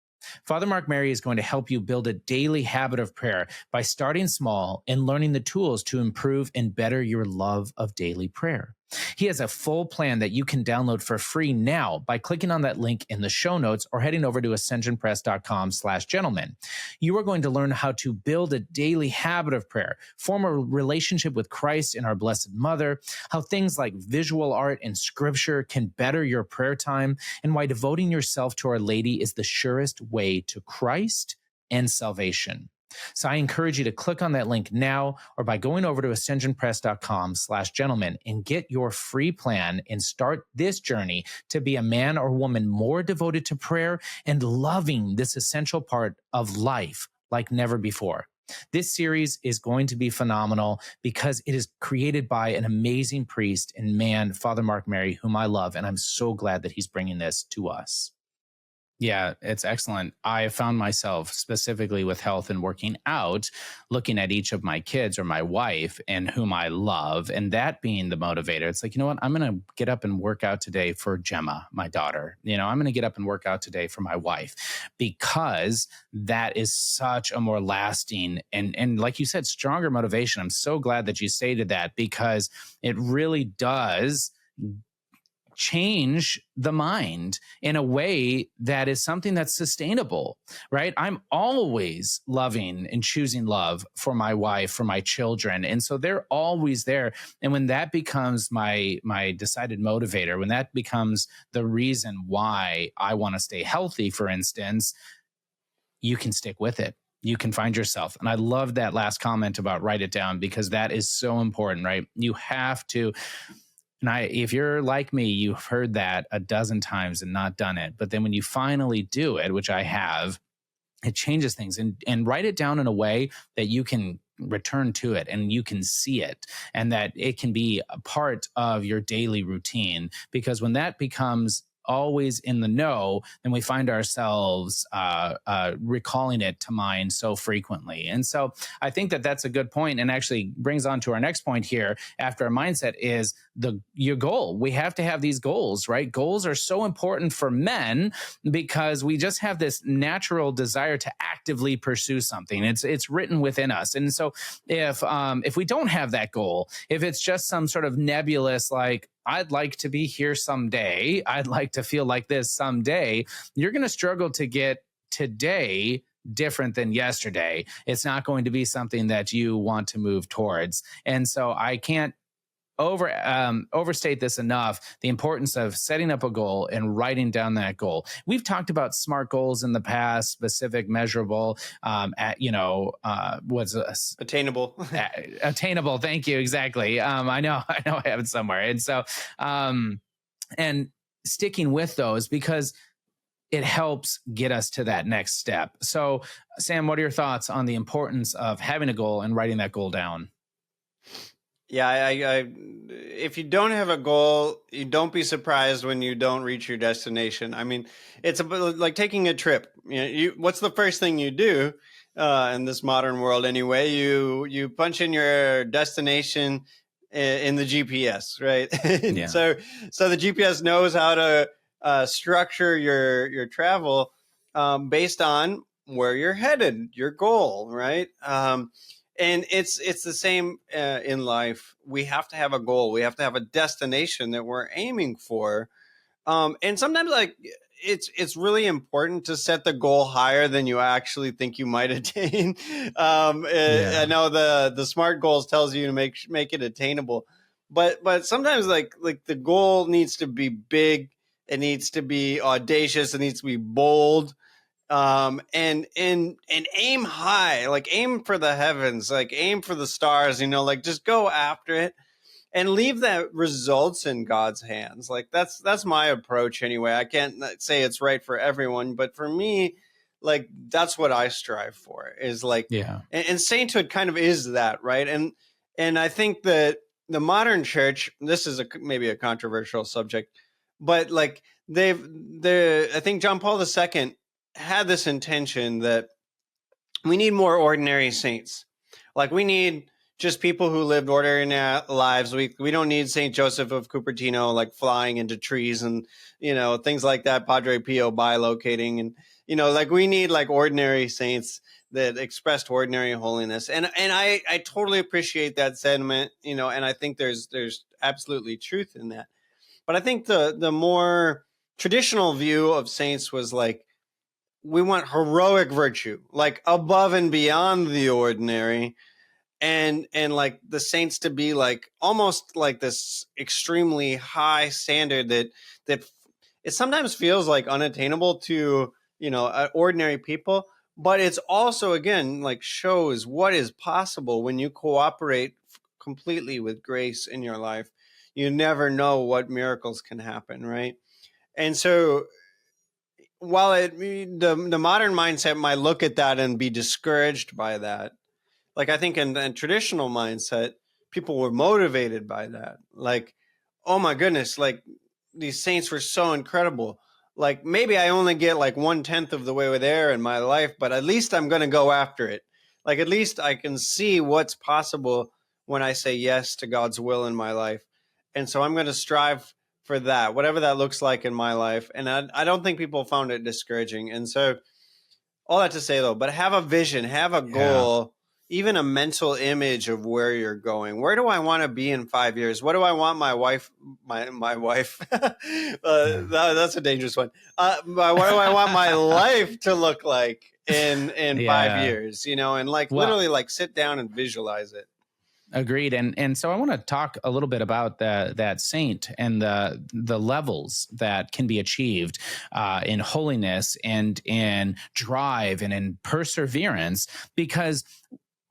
Father Mark Mary is going to help you build a daily habit of prayer by starting small and learning the tools to improve and better your love of daily prayer. He has a full plan that you can download for free now by clicking on that link in the show notes or heading over to ascensionpress.com/gentleman. You are going to learn how to build a daily habit of prayer, form a relationship with Christ and our Blessed Mother, how things like visual art and scripture can better your prayer time, and why devoting yourself to Our Lady is the surest way to Christ and salvation. So I encourage you to click on that link now, or by going over to ascensionpress.com/gentleman and get your free plan and start this journey to be a man or woman more devoted to prayer and loving this essential part of life like never before. This series is going to be phenomenal because it is created by an amazing priest and man, Father Mark Mary, whom I love, and I'm so glad that he's bringing this to us. Yeah, it's excellent. I found myself specifically with health and working out, looking at each of my kids or my wife and whom I love, and that being the motivator. It's like, you know what? I'm going to get up and work out today for Gemma, my daughter. I'm going to get up and work out today for my wife, because that is such a more lasting and like you said, stronger motivation. I'm so glad that you stated that, because it really does change the mind in a way that is something that's sustainable, right? I'm always loving and choosing love for my wife, for my children. And so they're always there. And when that becomes my decided motivator, when that becomes the reason why I want to stay healthy, for instance, you can stick with it. you can find yourself. And I love that last comment about write it down, because that is so important, right? You have to. And if you're like me, you've heard that a dozen times and not done it. But then when you finally do it, which I have, it changes things. And write it down in a way that you can return to it and you can see it, and that it can be a part of your daily routine. Because when that becomes always in the know, then we find ourselves recalling it to mind so frequently. And so I think that that's a good point, and actually brings on to our next point here after our mindset is your goal. We have to have these goals, right? Goals are so important for men because we just have this natural desire to actively pursue something. It's written within us. And so if we don't have that goal, if it's just some sort of nebulous, like, I'd like to be here someday, I'd like to feel like this someday, you're going to struggle to get today different than yesterday. It's not going to be something that you want to move towards. And so I can't overstate this enough, the importance of setting up a goal and writing down that goal. We've talked about SMART goals in the past, specific, measurable, attainable. Attainable. Thank you. Exactly. I know I have it somewhere. And so, and sticking with those, because it helps get us to that next step. So, Sam, what are your thoughts on the importance of having a goal and writing that goal down? Yeah, I if you don't have a goal, you don't be surprised when you don't reach your destination. I mean, it's like taking a trip. What's the first thing you do in this modern world anyway? You punch in your destination in the GPS, right? Yeah. So the GPS knows how to structure your travel based on where you're headed, your goal, right? And it's the same in life. We have to have a goal. We have to have a destination that we're aiming for. And sometimes, like, it's really important to set the goal higher than you actually think you might attain. I know the SMART goals tells you to make it attainable, but sometimes like the goal needs to be big. It needs to be audacious. It needs to be bold. And aim high, like aim for the heavens, like aim for the stars, like just go after it and leave that results in God's hands. Like that's my approach anyway. I can't say it's right for everyone, but for me, like that's what I strive for, is like, and sainthood kind of is that, right? And I think that the modern church, this is maybe a controversial subject, but like I think John Paul II had this intention that we need more ordinary saints. Like we need just people who lived ordinary lives. We don't need St. Joseph of Cupertino, like flying into trees and, things like that, Padre Pio bilocating. And, like we need like ordinary saints that expressed ordinary holiness. And I totally appreciate that sentiment, and I think there's absolutely truth in that. But I think the more traditional view of saints was like, we want heroic virtue, like above and beyond the ordinary, and like the saints to be like almost like this extremely high standard that it sometimes feels like unattainable to ordinary people, but it's also again like shows what is possible when you cooperate completely with grace in your life. You never know what miracles can happen, right? And so while the modern mindset might look at that and be discouraged by that, like I think in traditional mindset, people were motivated by that. Like, oh my goodness, like these saints were so incredible. Like maybe I only get like 1/10 of the way there in my life, but at least I'm going to go after it. Like at least I can see what's possible when I say yes to God's will in my life. And so I'm going to strive for that, whatever that looks like in my life. And I don't think people found it discouraging. And so all that to say though, but have a vision, have a goal, even a mental image of where you're going. Where do I want to be in 5 years? What do I want my wife, that's a dangerous one. What do I want my life to look like in 5 years, and like literally like sit down and visualize it. Agreed. And so I want to talk a little bit about that saint and the levels that can be achieved in holiness and in drive and in perseverance, because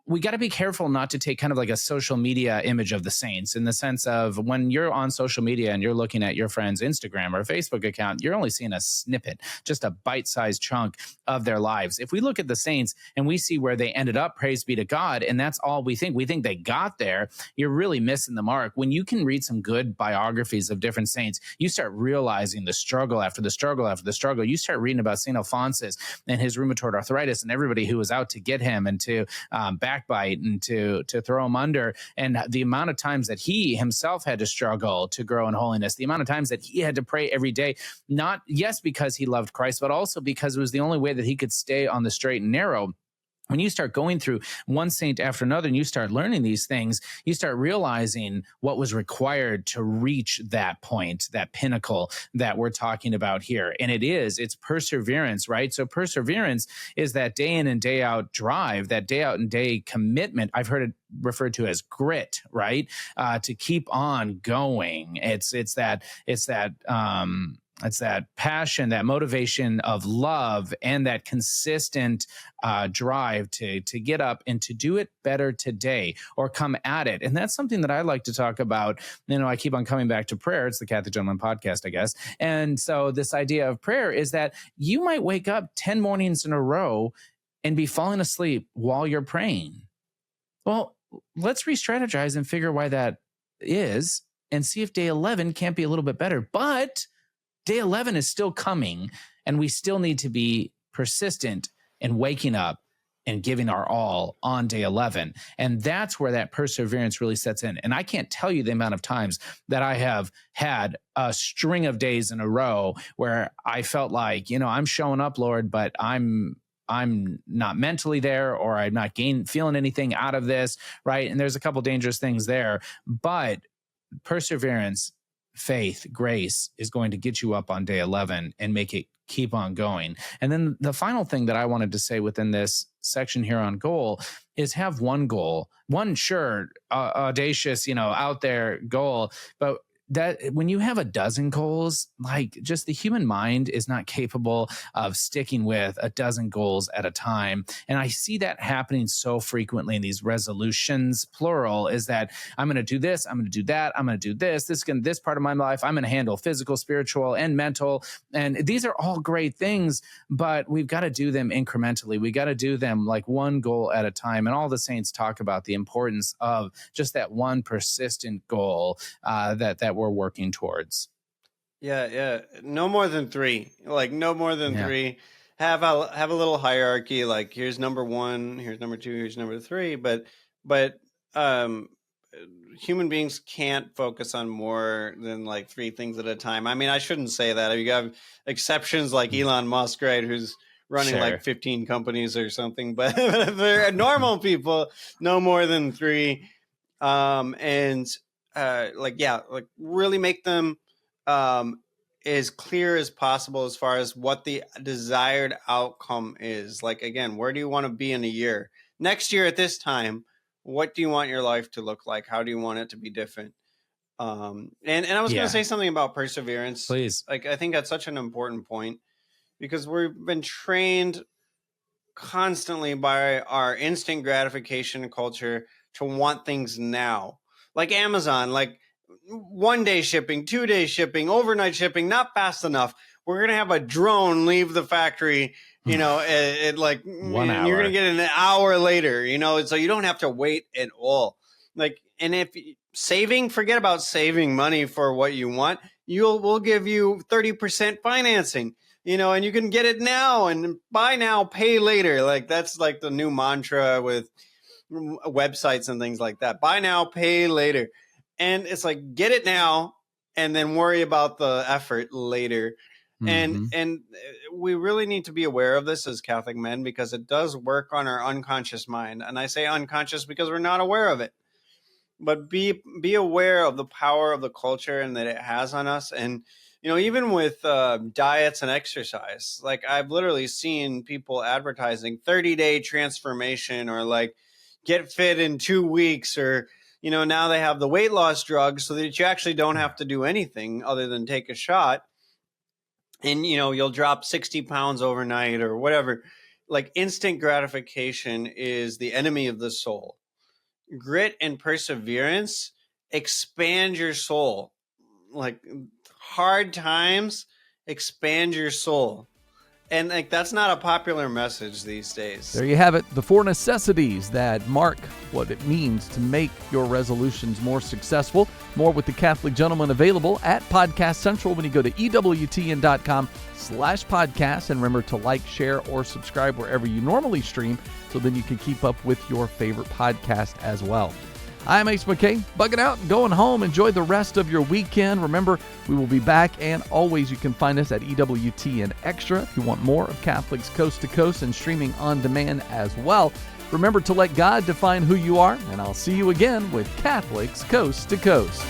we got to be careful not to take kind of like a social media image of the saints, in the sense of when you're on social media and you're looking at your friend's Instagram or Facebook account, you're only seeing a snippet, just a bite-sized chunk of their lives. If we look at the saints and we see where they ended up, praise be to God, and that's all we think they got there, you're really missing the mark. When you can read some good biographies of different saints, you start realizing the struggle after the struggle after the struggle. You start reading about St. Alphonsus and his rheumatoid arthritis and everybody who was out to get him and to backbite and to throw him under, and the amount of times that he himself had to struggle to grow in holiness, the amount of times that he had to pray every day, not because he loved Christ, but also because it was the only way that he could stay on the straight and narrow. When you start going through one saint after another and you start learning these things, you start realizing what was required to reach that point, that pinnacle that we're talking about here. And it's perseverance, right? So perseverance is that day in and day out drive, that day out and day commitment. I've heard it referred to as grit, right? To keep on going. It's that passion, that motivation of love, and that consistent drive to get up and to do it better today, or come at it. And that's something that I like to talk about. I keep on coming back to prayer. It's the Catholic Gentleman Podcast, I guess. And so this idea of prayer is that you might wake up 10 mornings in a row and be falling asleep while you're praying. Well, let's re-strategize and figure why that is, and see if day 11 can't be a little bit better. But day 11 is still coming, and we still need to be persistent in waking up and giving our all on day 11. And that's where that perseverance really sets in. And I can't tell you the amount of times that I have had a string of days in a row where I felt like, I'm showing up, Lord, but I'm not mentally there, or I'm not feeling anything out of this, right? And there's a couple dangerous things there, but perseverance, faith, grace is going to get you up on day 11 and make it keep on going. And then the final thing that I wanted to say within this section here on goal is have one goal, one audacious, out there goal, but that when you have a dozen goals, like, just the human mind is not capable of sticking with a dozen goals at a time. And I see that happening so frequently in these resolutions, plural, is that I'm going to do this, I'm going to do that, I'm going to do this part of my life, I'm going to handle physical, spiritual, and mental. And these are all great things, but we've got to do them incrementally. We got to do them like one goal at a time. And all the saints talk about the importance of just that one persistent goal that we're working towards. Yeah. No more than three. Like, no more than three. Have a little hierarchy. Like, here's number one, here's number two, here's number three. But human beings can't focus on more than like three things at a time. I mean, I shouldn't say that. You have exceptions like Elon Musk, right? Who's running like 15 companies or something. But if they're normal people, no more than three. Really make them as clear as possible as far as what the desired outcome is. Like, again, where do you want to be in a year? Next year at this time, what do you want your life to look like? How do you want it to be different? And I was going to say something about perseverance. Please. Like, I think that's such an important point, because we've been trained constantly by our instant gratification culture to want things now. Like Amazon, like 1 day shipping, 2 day shipping, overnight shipping, not fast enough. We're going to have a drone leave the factory, at like 1 hour. You're going to get it an hour later, so you don't have to wait at all. Like, and if forget about saving money for what you want. We'll give you 30% financing, and you can get it now and buy now, pay later. Like, that's like the new mantra with websites and things like that. Buy now, pay later. And it's like, get it now and then worry about the effort later. Mm-hmm. And we really need to be aware of this as Catholic men, because it does work on our unconscious mind. And I say unconscious because we're not aware of it. But be aware of the power of the culture and that it has on us. And even with diets and exercise, like, I've literally seen people advertising 30-day transformation, or like get fit in 2 weeks, or now they have the weight loss drugs so that you actually don't have to do anything other than take a shot. And, you'll drop 60 pounds overnight or whatever. Like, instant gratification is the enemy of the soul. Grit and perseverance expand your soul. Like, hard times expand your soul. And that's not a popular message these days. There you have it, the 4 necessities that mark what it means to make your resolutions more successful. More with the Catholic Gentleman available at Podcast Central when you go to EWTN.com/podcast. And remember to like, share, or subscribe wherever you normally stream so then you can keep up with your favorite podcast as well. I'm Ace McKay, bugging out and going home. Enjoy the rest of your weekend. Remember, we will be back, and always you can find us at EWTN Extra if you want more of Catholics Coast to Coast and streaming on demand as well. Remember to let God define who you are, and I'll see you again with Catholics Coast to Coast.